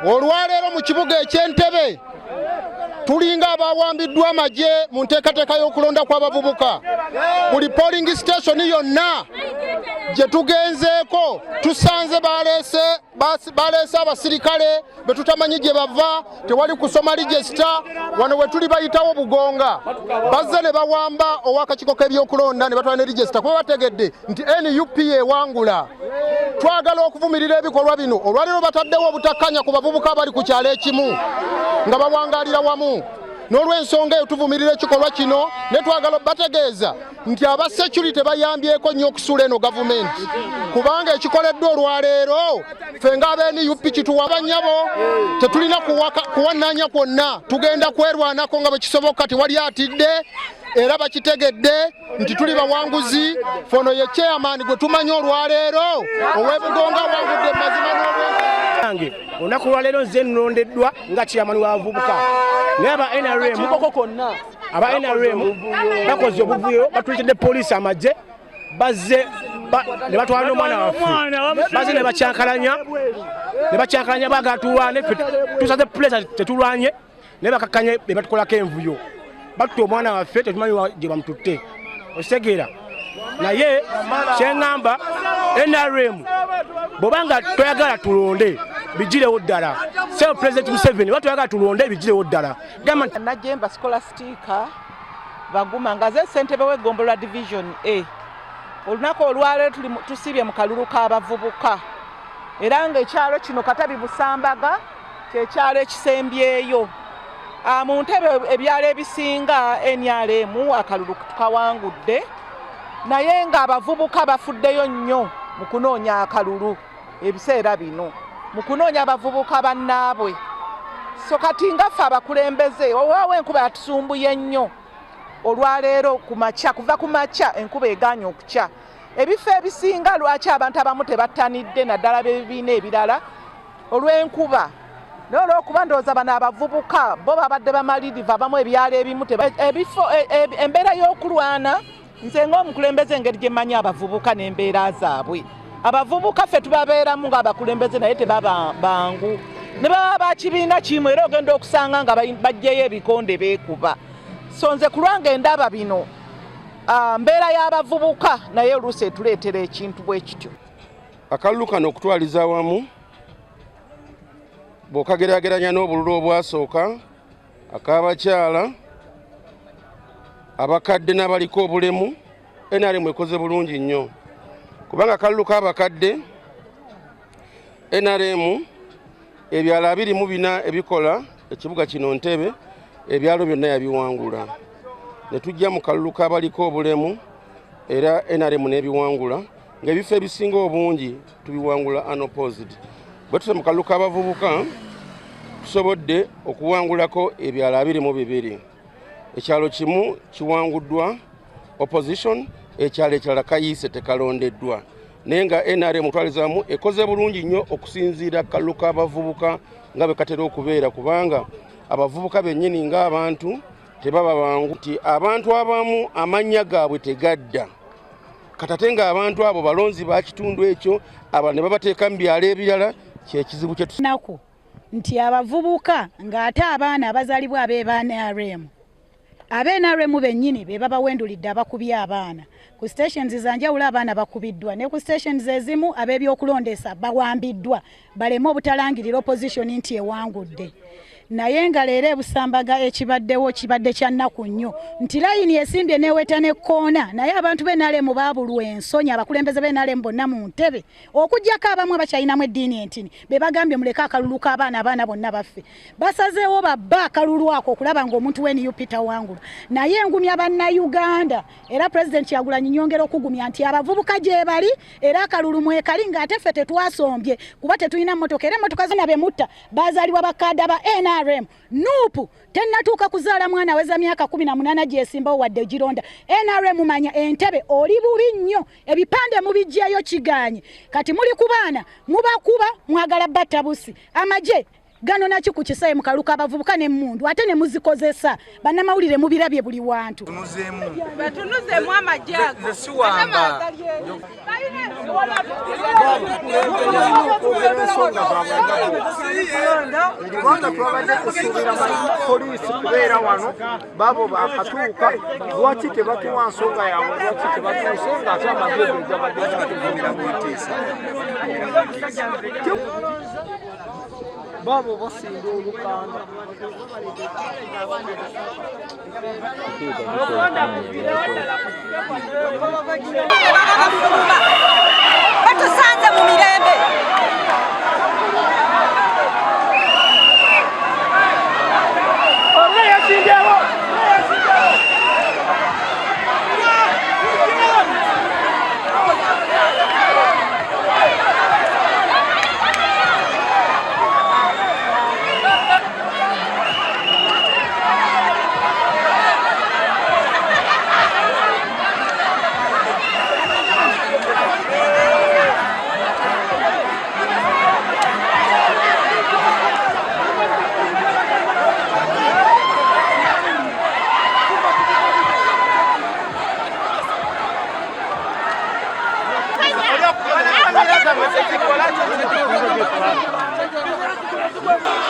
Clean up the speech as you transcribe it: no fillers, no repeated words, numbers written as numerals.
olwaleero mu kibuga eky'Entebe tulinga abawambiddwa amagye mu nteekateeka y'okulonda kw'abavubuka. Buli polling station yonna gye tugenzeeko tusanze baleese abasirikale be tutamanyi gye bava, tewali kusoma register. Wano we tuli bayitawo Bugonga bazze ne bawamba ow'akakiiko k'ebyokulonda ne batwala ne register kuba bategedde nti NUP ewangula. Twagala okuvumirira ebikolwa bino. Olwaleero bataddewo obutakkanya ku bavubuka abali ku kyalo ekimu nga bawangaalira wamu. N'olw'ensonga eyo tuvumirira ekikolwa kino ne twagala bategeeza nti aba security bayambyeko nnyo okusula eno gavumenti, kubanga ekikoleddwa olwaleero ffe ng'aba-NUP kituwa bannyabo, tetulina kuwannaanya kwonna, tugenda kwerwanako nga bwe kisoboka. Tewali atidde era bakitegedde nti tuli bawanguzi. Fono ye chairman gwe tumanyi olwaleero ow'ebugonga awangudde mazima n'obwenkange. Olunaku lwaleero nze nlondeddwa nga chairman w'abavubuka. Aba NRM bakoze obuvuyo batulitedde poliisi amagye bazze ne batwala n'omwana waffe bazze ne bakyankalanya bagatulwane tusaze pulesa tetulwanye ne bakakkanye be batukolako envuyo batutte omwana waffe tetumanyi gye bamututte osegera naye kyeŋŋamba NRM bw'obanga toyagala tulonde bigirewo ddala. Seo President Museveni batuyagala tulonde bigirewo ddala. Najemba Scholastica Baguma ngaze Entebe w'eggombolola Division A. Olunaku olwaleero tusibye mu kalulu k'abavubuka era ng'ekyalo kino Katabi Busambaga kyekyalo ekisembyeyo. Mu Entebe ebyalo ebisinga NRM akalulu tukawangudde naye ng'abavubuka bafuddeyo nnyo mu kunoonya akalulu ebiseera bino, mu kunoonya abavubuka bannaabwe. So kati ngaffe abakulembeze olwawo enkuba yatusumbuye nnyo olwaleero kuva ku makya enkuba egaanye okukya. Ebifo ebisinga lwaki abantu abamu tebattanidde naddala b'ebibiina ebirala olw'enkuba. N'olwokuba ndowooza bano abavubuka bo babadde bamalirivu abamu ebyalo ebimu ebifo embeera y'okulwana. Nze ng'omukulembeze engeri gye mmanyi abavubuka n'embeera zaabwe. Abavubuka ffe tubabeeramu ng'abakulembeze naye tebaba bangu. Ne baba bakibiina kimu era ogenda okusanga nga baggyeyo ebikonde beekuba. So nze ku lwange ndaba bino mbeera y'abavubuka naye oluusi etuleetera ekintu bwe kityo. Akalulu kano okutwaliza awamu bw'okageraageranya n'obululu obwasooka ak'abakyala abakadde n'abaliko obulemu, NRM ekoze bulungi nnyo kubanga akalulu k'abakadde NRM ebyalo 24 ebikola ekibuga kino Entebe ebyalo byonna yabiwangula. Ne tujja mu kalulu k'abaliko obulemu era NRM n'ebiwangula ng'ebifo ebisinga obungi tubiwangula unopposed. Bwe tuse mu kalulu k'abavubuka tusobodde okuwangulako ebyalo 22. Ekyalo kimu kiwanguddwa opposition, ekyalo ekirala kayiise tekalondeddwa. Naye nga NRM twalizamu ekoze bulungi nnyo okusinziira kalulu k'abavubuka nga bwe katera okubeera kubanga abavubuka bennyini ng'abantu tebaba bangu nti abantu abamu amannya gaabwe tegadda. Katate ng'abantu abo balonzi ba kitundu ekyo ne babateeka mu byalo ebirala kyekizibu kye tunaku nti abavubuka ng'ate abaana abazaalibwa ab'NRM NRM bennyini be babawendulidde abakubye abaana ku stations zanjawulo abaana bakubiddwa ne ku stations ezimu ab'ebyokulondesa bawambiddwa baleme obutalangirira opposition nti ewangudde. Naye nga leero ebusambaga ekibaddewo kibadde kya nnaku nnyo nti layini esimbye neeweta n'ekkoona naye abantu b'NRM baabulwa ensonyi abakulembeze b'NRM bonna mu Entebe okuggyako abamu abakyalinamu eddiini entini be bagambye muleke akalulu k'abaana bonna baffe basazeewo babba akalulu ako okulaba ng'omuntu w'NUP tawangula. Naye engumya bannayuganda era President Kyagulanyi nyongera okugumya nti abavubuka gye bali era akalulu mwekali ng'ate ffe tetwasombye kuba tetulina mmotoka era emmotoka zonna bemutta baazaalibwa bakadda ba NRM nupu tennatuuka kuzaala mwana aweza myaka 18 gyesimbawo wadde gironda. NRM manya Entebe oli bubi nnyo ebipande mubijjayo kiganye kati muli ku baana mubakuba mwagala batta busi amagye gano naki ku kisaye mukaluka abavubuka n'emmundu ate ne muzikozesa bannamawulire mubirabye buli wantu batunuzeemu amajaago siwamba kubanga twabadde kusuubira poliisi kubeera wano baabo bakatuuka lwaki tebatuwa nsonga yaabwe lwaki tebatuuse ng'ate amagego gabadde gatugenda mwetiisa baabo basinga olukanda batusanze mu mirembe Thank you.